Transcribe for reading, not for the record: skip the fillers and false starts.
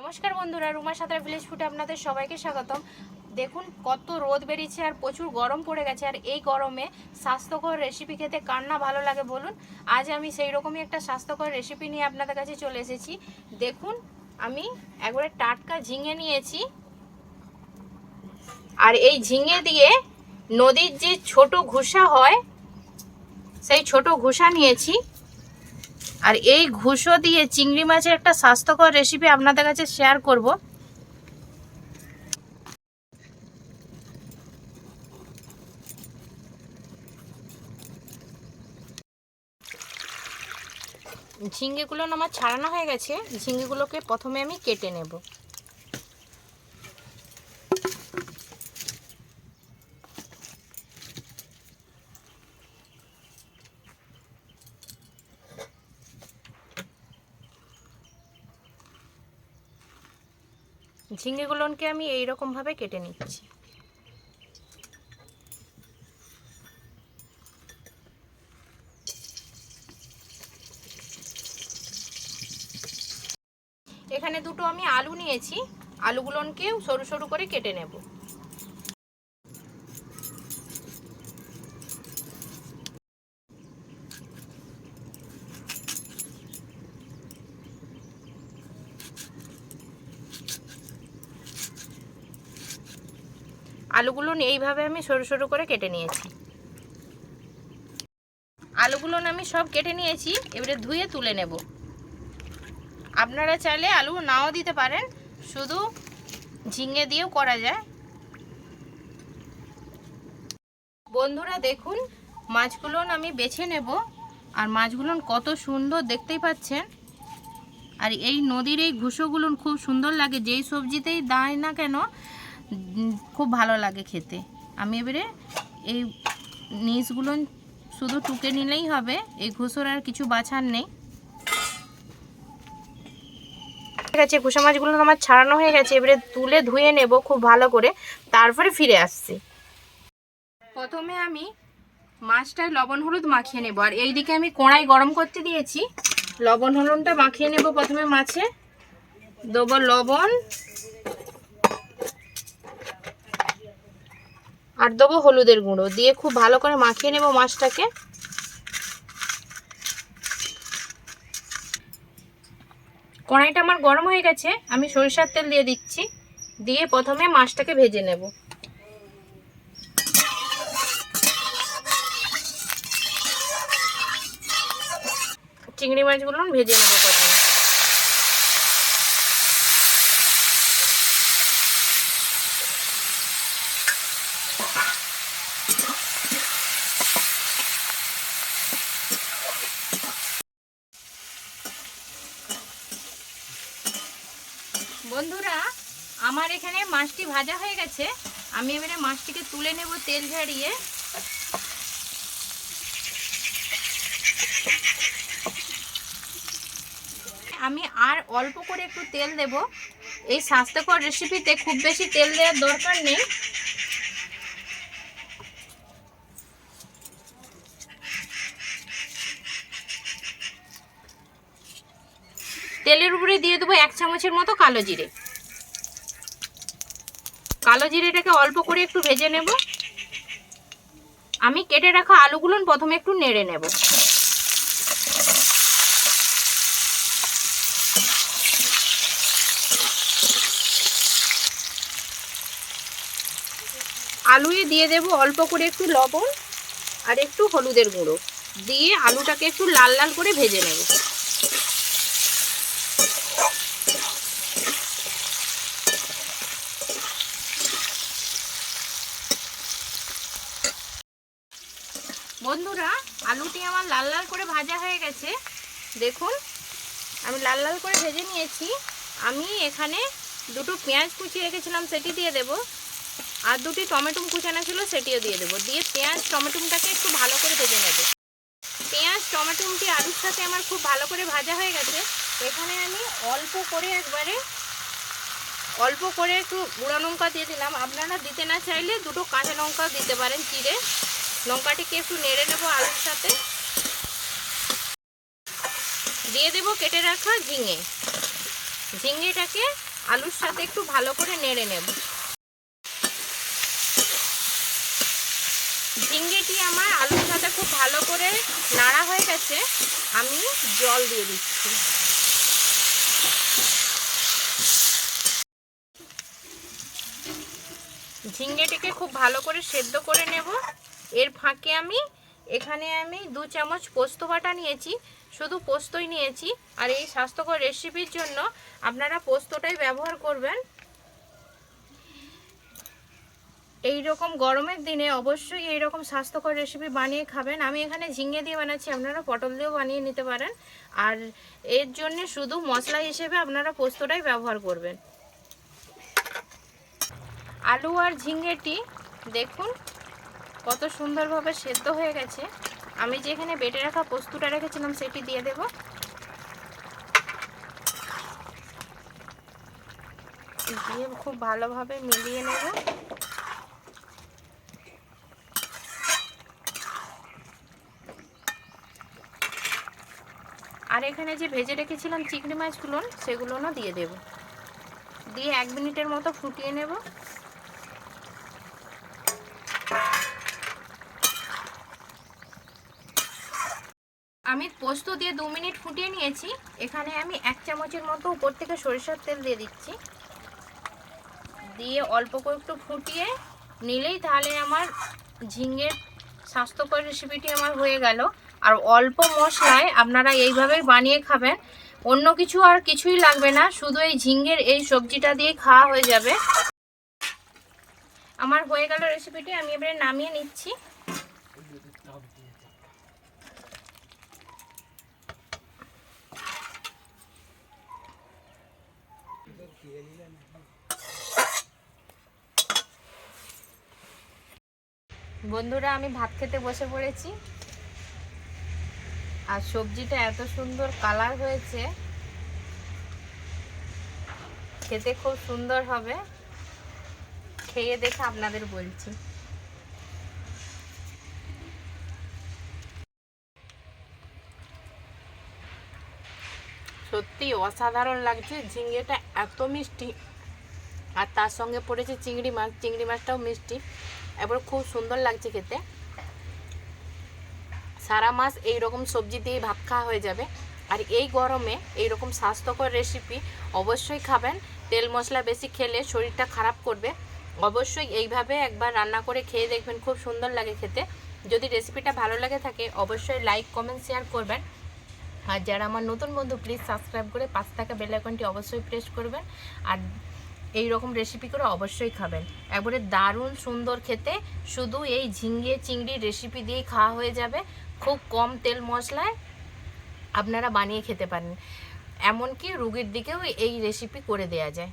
নমস্কার বন্ধুরা, রুমার সাথে ভিলেজ ফুডে আপনাদের সবাইকে স্বাগতম। দেখুন কত রোদ বেরিয়েছে আর প্রচুর গরম পড়ে গেছে, আর এই গরমে স্বাস্থ্যকর রেসিপি খেতে কার না ভালো লাগে বলুন। আজ আমি সেই রকমই একটা স্বাস্থ্যকর রেসিপি নিয়ে আপনাদের কাছে চলে এসেছি। দেখুন আমি একবারে টাটকা ঝিঙে নিয়েছি, আর এই ঝিঙে দিয়ে নদীর যে ছোট ঘুষা হয় সেই ছোট ঘুষা নিয়েছি, আর এই ঘুষো দিয়ে চিংড়ি মাছের একটা স্বাস্থ্যকর রেসিপি আপনাদের কাছে শেয়ার করব। ঝিঙেগুলো আমার ছাড়ানো হয়ে গেছে। ঝিঙেগুলোকে প্রথমে আমি কেটে নেব। ঝিঙেগুলোকে আমি এইরকম ভাবে কেটে নিচ্ছি। এখানে দুটো আমি আলু নিয়েছি, আলুগুলোকে সরু সরু করে কেটে নেব। আলুগুলো এইভাবে আমি সরু সরু করে কেটে নিয়েছি। আলুগুলো আমি সব কেটে নিয়েছি, এবারে ধুয়ে তুলে নেব। আপনারা চাইলে আলু নাও দিতে পারেন, শুধু ঝিঙে দিয়েও করা যায়। বন্ধুরা দেখুন মাছগুলো আমি বেছে নেব, আর মাছগুলো কত সুন্দর দেখতেই পাচ্ছেন। আর এই নদীর এই ঘুষোগুলো খুব সুন্দর লাগে, যেই সবজিতেই দেয় না কেন খুব ভালো লাগে খেতে। আমি এবারে এই নিচগুলো শুধু টুকে নিলেই হবে, এই ঘুষোর আর কিছু বাছার নেই। ঠিক আছে, ঘুষা মাছগুলো আমার ছাড়ানো হয়ে গেছে, এবারে তুলে ধুয়ে নেব খুব ভালো করে, তারপরে ফিরে আসছি। প্রথমে আমি মাছটায় লবণ হলুদ মাখিয়ে নেব, আর এইদিকে আমি কড়াই গরম করতে দিয়েছি। লবণ হলুদটা মাখিয়ে নেব। প্রথমে মাছে দেবো লবণ আর দেবো হলুদের গুঁড়ো, দিয়ে খুব ভালো করে মাখিয়ে নেব মাছটাকে। কড়াইটা আমার গরম হয়ে গেছে, আমি সরিষার তেল দিয়ে দিচ্ছি, দিয়ে প্রথমে মাছটাকে ভেজে নেব। চিংড়ি মাছগুলো ভেজে নেব প্রথমে। বন্ধুরা আমার এখানে মাছটি ভাজা হয়ে গেছে, আমি এবারে মাছটিকে তুলে নেব তেল ঝাড়িয়ে। আমি আর অল্প করে একটু তেল দেব। এই স্বাস্থ্যকর রেসিপিতে খুব বেশি তেল দেওয়ার দরকার নেই। তেলের উপরে দিয়ে দেবো 1 চামচের মতো কালো জিরে। কালো জিরেটাকে অল্প করে একটু ভেজে নেব। আমি কেটে রাখা আলুগুলো প্রথমে একটু নেড়ে নেব। আলুয়ে দিয়ে দেব অল্প করে একটু লবণ আর একটু হলুদের গুঁড়ো, দিয়ে আলুটাকে একটু লাল লাল করে ভেজে নেব। বন্ধুরা আলুটি আমার লাল লাল করে ভাজা হয়ে গেছে। দেখুন আমি লাল লাল করে ভেজে নিয়েছি। আমি এখানে দুটো পেঁয়াজ কুচিয়ে রেখেছিলাম, সেটি দিয়ে দেব, আর দুটি টমেটো কুচানো ছিল সেটিও দিয়ে দেবো। দিয়ে পেঁয়াজ টমেটোটাকে একটু ভালো করে ভেজে নেব। পেঁয়াজ টমেটোটি আলুর সাথে আমার খুব ভালো করে ভাজা হয়ে গেছে। এখানে আমি অল্প করে একটু গুঁড়া লঙ্কা দিয়ে দিলাম। আপনারা দিতে না চাইলে দুটো কাঁচা লঙ্কা দিতে পারেন চিড়ে। লঙ্কাটিকে একটু নেড়ে নেব আলুর সাথে। দিয়ে দেব কেটে রাখা ঝিঙেটাকে আলুর সাথে একটু ভালো করে নেড়ে নেব। ঝিঙ্গেটি আমার আলুর সাথে খুব ভালো করে নাড়া হয়ে গেছে, আমি জল দিয়ে দিচ্ছি। ঝিঙ্গেটিকে খুব ভালো করে সেদ্ধ করে নেব। এর ফাঁকে এখানে আমি 2 চামচ পোস্ত বাটা নিয়েছি, শুধু পোস্তই নিয়েছি। আর এই স্বাস্থ্যকর রেসিপির জন্য আপনারা পোস্তটাই ব্যবহার করবেন। এই রকম গরমের দিনে অবশ্যই এই রকম স্বাস্থ্যকর রেসিপি বানিয়ে খাবেন। আমি এখানে ঝিঙে দিয়ে বানাচ্ছি, আপনারা পটল দিয়েও বানিয়ে নিতে পারেন। আর এর জন্য শুধু মশলা হিসেবে আপনারা পোস্তটাই ব্যবহার করবেন। আলু আর ঝিঙেটি দেখুন কত সুন্দরভাবে সেদ্ধ হয়ে গেছে। আমি যেখানে বেটে রাখা পোস্তটা রেখেছিলাম সেটি দিয়ে দেব। দিয়ে খুব ভালোভাবে মিলিয়ে নেব। আর এখানে যে ভেজে রেখেছিলাম চিংড়ি মাছগুলো সেগুলোও দিয়ে দেব। দিয়ে 1 মিনিটের মতো ফুটিয়ে নেব। আমি পোস্ত দিয়ে 2 মিনিট ফুটিয়ে নিয়েছি। এখানে আমি 1 চামচের মতো উপর থেকে সরিষার তেল দিয়ে দিচ্ছি। দিয়ে অল্প করে একটু ফুটিয়ে নিলেই তাহলে আমার ঝিঙের স্বাস্থ্যকর রেসিপিটি আমার হয়ে গেল। আর অল্প মশলায় আপনারা এইভাবেই বানিয়ে খাবেন, অন্য কিছু আর কিছুই লাগবে না, শুধু এই ঝিঙের এই সবজিটা দিয়ে খাওয়া হয়ে যাবে। আমার হয়ে গেল রেসিপিটি, আমি এবারে নামিয়ে নিচ্ছি। বন্ধুরা, আমি ভাত খেতে বসে পড়েছি। আর সবজিটা এত সুন্দর কালার হয়েছে, খেতে খুব সুন্দর হবে। খেয়ে দেখে আপনাদের বলছি। সত্যি অসাধারণ লাগছে। ঝিঙেটা এত মিষ্টি, আর তার সঙ্গে পড়েছে চিংড়ি মাছ। চিংড়ি মাছটাও মিষ্টি, এবার খুব সুন্দর লাগছে খেতে। সারা মাস এই রকম সবজি দিয়ে ভাত খাওয়া হয়ে যাবে। আর এই গরমে এই রকম স্বাস্থ্যকর রেসিপি অবশ্যই খাবেন। তেল মশলা বেশি খেলে শরীরটা খারাপ করবে। অবশ্যই এইভাবে একবার রান্না করে খেয়ে দেখবেন, খুব সুন্দর লাগে খেতে। যদি রেসিপিটা ভালো লাগে থাকে অবশ্যই লাইক কমেন্ট শেয়ার করবেন। আর যারা আমার নতুন বন্ধু প্লিজ সাবস্ক্রাইব করে পাশে থাকা বেল আইকনটি অবশ্যই প্রেস করবেন। আর এই রকম রেসিপি করে অবশ্যই খাবেন, একবারে দারুণ সুন্দর খেতে। শুধু এই ঝিঙে চিংড়ির রেসিপি দিয়েই খাওয়া হয়ে যাবে। খুব কম তেল মশলায় আপনারা বানিয়ে খেতে পারেন, এমনকি রোগীর দিকেও এই রেসিপি করে দেয়া যায়।